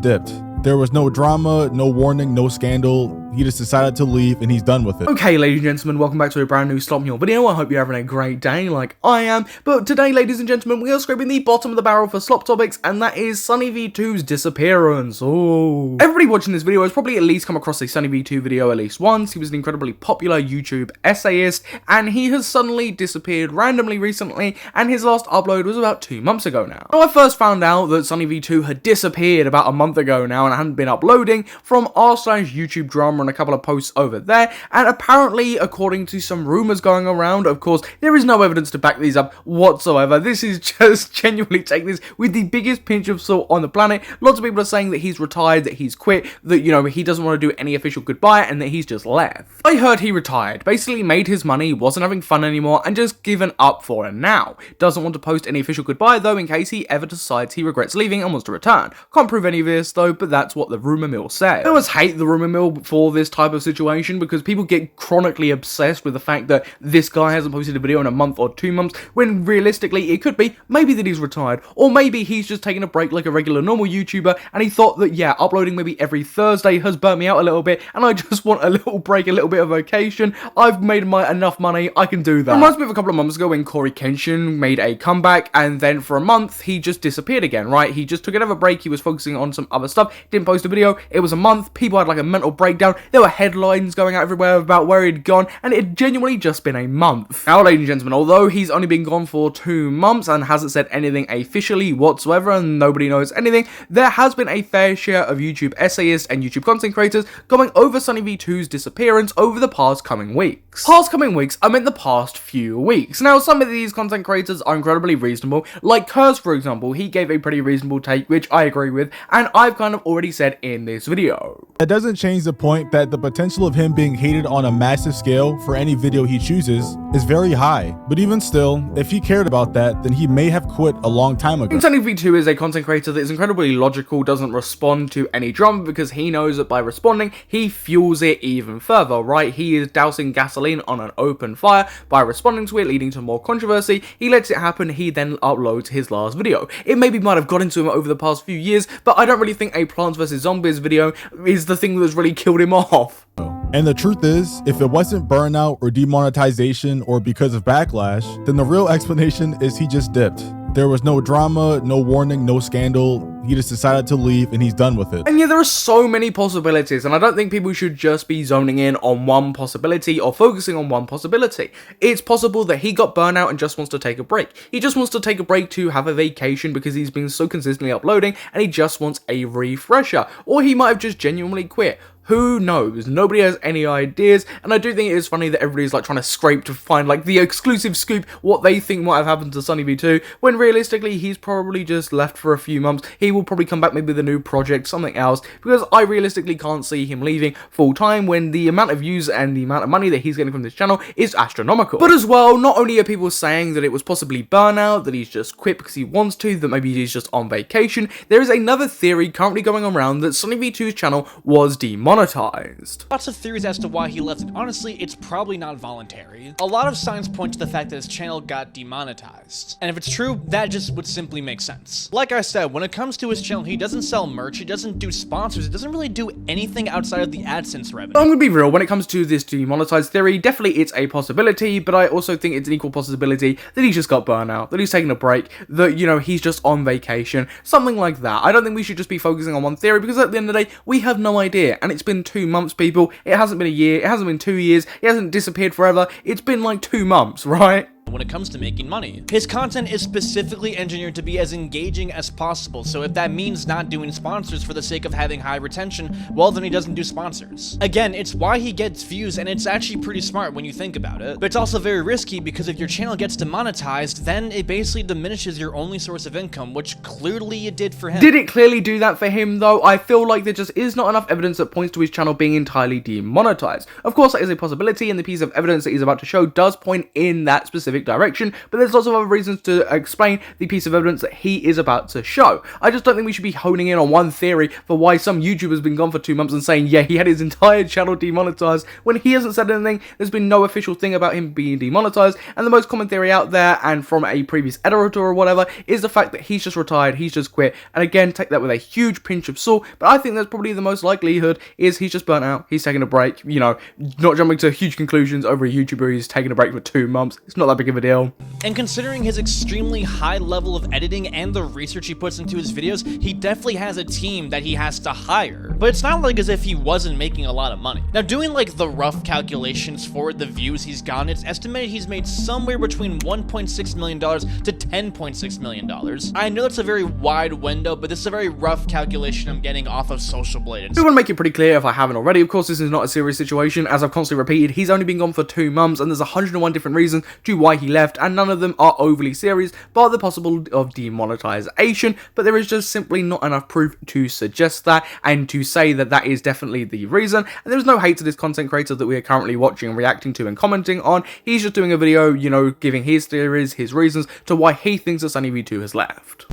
dipped. There was no drama, no warning, no scandal. He just decided to leave and he's done with it. Okay, ladies and gentlemen, welcome back to a brand new Stop Me All video. I hope you're having a great day like I am. But today, ladies and gentlemen, we are scraping the bottom of the barrel for slop topics, and that is SunnyV2's disappearance. Oh. Everybody watching this video has probably at least come across a SunnyV2 video at least once. He was an incredibly popular YouTube essayist, and he has suddenly disappeared randomly recently, and his last upload was about 2 months ago now. Now, I first found out that SunnyV2 had disappeared about a month ago now, and I hadn't been uploading from r/YouTube drama and a couple of posts over there, and apparently, according to some rumors going around, of course, there is no evidence to back these up whatsoever. This is just genuinely take this with the biggest pinch of salt on the planet. Lots of people are saying that he's retired, that he's quit, that, you know, he doesn't want to do any official goodbye, and that he's just left. I heard he retired, basically made his money, wasn't having fun anymore, and just given up for it now. Doesn't want to post any official goodbye, though, in case he ever decides he regrets leaving and wants to return. Can't prove any of this, though, but that's what the rumor mill said. I always hate the rumor mill for this type of situation because people get chronically obsessed with the fact that this guy hasn't posted a video in a month or 2 months, when realistically it could be maybe that he's retired, or maybe he's just taking a break like a regular normal YouTuber, and he thought that, yeah, uploading maybe every Thursday has burnt me out a little bit, and I just want a little break, a little bit of vacation. I've made enough money, I can do that. It reminds me of a couple of months ago when Corey Kenshin made a comeback, and then for a month he just disappeared again, right? He just took another break, he was focusing on some other stuff, didn't post a video, it was a month, people had like a mental breakdown, there were headlines going out everywhere about where he'd gone, and it had genuinely just been a month. Now, ladies and gentlemen, although he's only been gone for 2 months and hasn't said anything officially whatsoever, and nobody knows anything, there has been a fair share of YouTube essayists and YouTube content creators going over SunnyV2's disappearance over the past coming weeks. Past coming weeks, I meant the past few weeks. Now, some of these content creators are incredibly reasonable, like Curse, for example. He gave a pretty reasonable take, which I agree with, and I've kind of already said in this video. That doesn't change the point that the potential of him being hated on a massive scale for any video he chooses is very high. But even still, if he cared about that, then he may have quit a long time ago. SunnyV2 is a content creator that is incredibly logical, doesn't respond to any drama because he knows that by responding, he fuels it even further, right? He is dousing gasoline on an open fire by responding to it, leading to more controversy. He lets it happen, he then uploads his last video. It maybe might have got into him over the past few years, but I don't really think a Plants vs Zombies video is the thing that's really killed him off. And the truth is, if it wasn't burnout or demonetization or because of backlash, then the real explanation is he just dipped. There was no drama, no warning, no scandal. He just decided to leave and he's done with it. And yeah, there are so many possibilities, and I don't think people should just be zoning in on one possibility or focusing on one possibility. It's possible that he got burnout and just wants to take a break. He just wants to take a break to have a vacation because he's been so consistently uploading and he just wants a refresher. Or he might have just genuinely quit. Who knows? Nobody has any ideas, and I do think it is funny that everybody's like trying to scrape to find like the exclusive scoop, what they think might have happened to SunnyV2, when realistically he's probably just left for a few months. He will probably come back maybe with a new project, something else, because I realistically can't see him leaving full time when the amount of views and the amount of money that he's getting from this channel is astronomical. But as well, not only are people saying that it was possibly burnout, that he's just quit because he wants to, that maybe he's just on vacation, there is another theory currently going around that SunnyV2's channel was demonetized. Lots of theories as to why he left, and honestly, it's probably not voluntary. A lot of signs point to the fact that his channel got demonetized. And if it's true, that just would simply make sense. Like I said, when it comes to his channel, he doesn't sell merch, he doesn't do sponsors, he doesn't really do anything outside of the AdSense revenue. I'm gonna be real, when it comes to this demonetized theory, definitely it's a possibility, but I also think it's an equal possibility that he's just got burnout, that he's taking a break, that, you know, he's just on vacation, something like that. I don't think we should just be focusing on one theory, because at the end of the day, we have no idea, and it's been 2 months, people. It hasn't been a year, it hasn't been 2 years, it hasn't disappeared forever, it's been like 2 months, right? When it comes to making money. His content is specifically engineered to be as engaging as possible, so if that means not doing sponsors for the sake of having high retention, well then he doesn't do sponsors. Again, it's why he gets views, and it's actually pretty smart when you think about it. But it's also very risky because if your channel gets demonetized, then it basically diminishes your only source of income, which clearly it did for him. Did it clearly do that for him though? I feel like there just is not enough evidence that points to his channel being entirely demonetized. Of course that is a possibility, and the piece of evidence that he's about to show does point in that specific specific direction, but there's lots of other reasons to explain the piece of evidence that he is about to show. I just don't think we should be honing in on one theory for why some YouTuber's been gone for 2 months and saying, yeah, he had his entire channel demonetized when he hasn't said anything. There's been no official thing about him being demonetized, and the most common theory out there, and from a previous editor or whatever, is the fact that he's just retired, he's just quit. And again, take that with a huge pinch of salt, but I think that's probably the most likelihood is he's just burnt out, he's taking a break, you know, not jumping to huge conclusions over a YouTuber who's taking a break for 2 months. It's not that big of a deal. And considering his extremely high level of editing and the research he puts into his videos, he definitely has a team that he has to hire. But it's not like as if he wasn't making a lot of money. Now, doing like the rough calculations for the views he's gotten, it's estimated he's made somewhere between $1.6 million to $10.6 million. I know that's a very wide window, but this is a very rough calculation I'm getting off of Social Blade. I want to make it pretty clear if I haven't already, of course this is not a serious situation. As I've constantly repeated, he's only been gone for 2 months and there's 101 different reasons to why he left, and none of them are overly serious, bar the possibility of demonetization, but there is just simply not enough proof to suggest that and to say that that is definitely the reason. And there's no hate to this content creator that we are currently watching and reacting to and commenting on. He's just doing a video, you know, giving his theories, his reasons to why he thinks that SunnyV2 has left.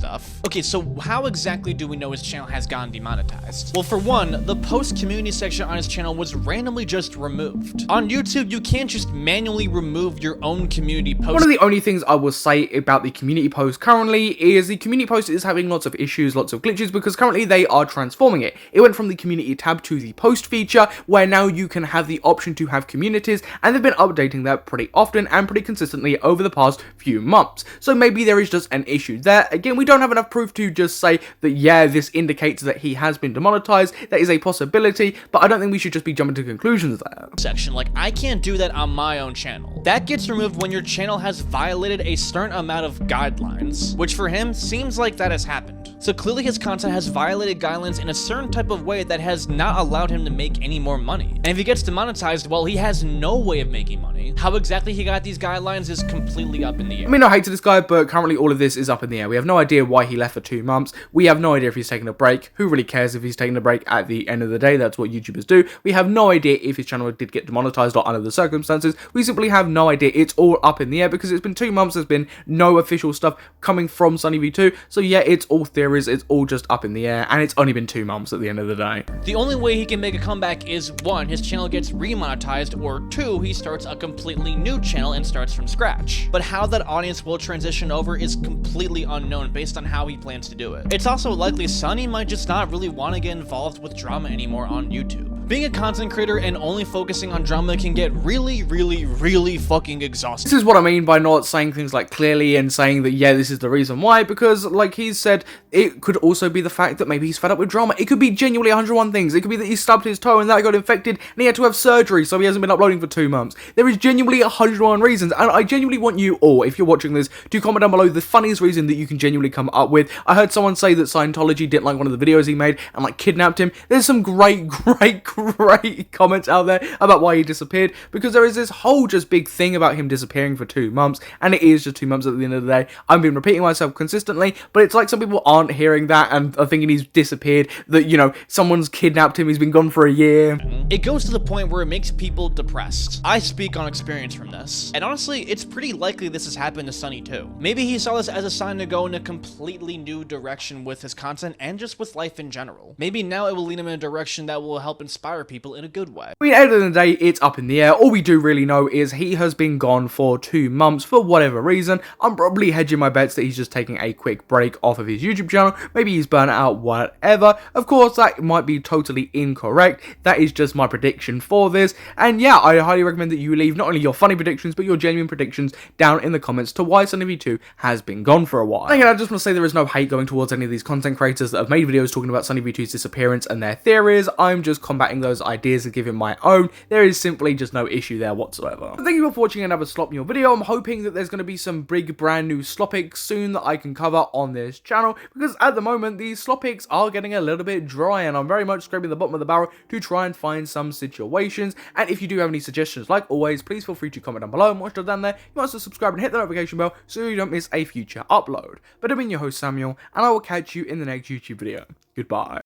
Okay, so how exactly do we know his channel has gotten demonetized? Well, for one, the post community section on his channel was randomly just removed. On YouTube, you can't just manually remove your own community post. One of the only things I will say about the community post currently is the community post is having lots of issues, lots of glitches, because currently they are transforming it. It went from the community tab to the post feature, where now you can have the option to have communities, and they've been updating that pretty often and pretty consistently over the past few months. So maybe there is just an issue there. Again, we don't have enough proof to just say that, yeah, this indicates that he has been demonetized. That is a possibility, but I don't think we should just be jumping to conclusions there. Section, like, I can't do that on my own channel. That gets removed when your channel has violated a certain amount of guidelines, which for him seems like that has happened. So clearly his content has violated guidelines in a certain type of way that has not allowed him to make any more money. And if he gets demonetized, well, he has no way of making money. How exactly he got these guidelines is completely up in the air. I mean, no hate to this guy, but currently all of this is up in the air. We have no idea why he left for 2 months. We have no idea if he's taking a break. Who really cares if he's taking a break at the end of the day? That's what YouTubers do. We have no idea if his channel did get demonetized or under the circumstances. We simply have no idea. It's all up in the air because it's been 2 months. There's been no official stuff coming from SunnyV2. So yeah, it's all theories. It's all just up in the air, and it's only been 2 months at the end of the day. The only way he can make a comeback is 1, his channel gets remonetized, or 2, he starts a completely new channel and starts from scratch. But how that audience will transition over is completely unknown based on how he plans to do it. It's also likely Sunny might just not really want to get involved with drama anymore on YouTube. Being a content creator and only focusing on drama can get really fucking exhausting. This is what I mean by not saying things like clearly and saying that, yeah, this is the reason why, because like he's said, it could also be the fact that maybe he's fed up with drama. It could be genuinely 101 things. It could be that he stubbed his toe and that got infected and he had to have surgery, so he hasn't been uploading for 2 months. There is genuinely 101 reasons, and I genuinely want you all, if you're watching this, to comment down below the funniest reason that you can genuinely come up with. I heard someone say that Scientology didn't like one of the videos he made and like kidnapped him. There's some great comments out there about why he disappeared, because there is this whole just big thing about him disappearing for 2 months, and it is just 2 months at the end of the day. I've been repeating myself consistently, but it's like some people aren't hearing that and are thinking he's disappeared, that, you know, someone's kidnapped him, he's been gone for a year. It goes to the point where it makes people depressed. I speak on experience from this, and honestly, it's pretty likely this has happened to Sunny too. Maybe he saw this as a sign to go in a completely new direction with his content and just with life in general. Maybe now it will lead him in a direction that will help inspire people in a good way. I mean, at the end of the day, it's up in the air. All we do really know is he has been gone for 2 months for whatever reason. I'm probably hedging my bets that he's just taking a quick break off of his YouTube channel. Maybe he's burnt out, whatever. Of course, that might be totally incorrect. That is just my prediction for this. And yeah, I highly recommend that you leave not only your funny predictions, but your genuine predictions down in the comments to why SunnyV2 has been gone for a while. Again, I just want to say there is no hate going towards any of these content creators that have made videos talking about SunnyV2's disappearance and their theories. I'm just combating those ideas and giving my own. There is simply just no issue there whatsoever. But thank you for watching another Slop Meal video. I'm hoping that there's going to be some big brand new slopics soon that I can cover on this channel, because at the moment these slopics are getting a little bit dry and I'm very much scraping the bottom of the barrel to try and find some situations. And if you do have any suggestions, like always, please feel free to comment down below, and once you're done there, you might also subscribe and hit the notification bell so you don't miss a future upload. But I've been your host Samuel, and I will catch you in the next YouTube video. Goodbye.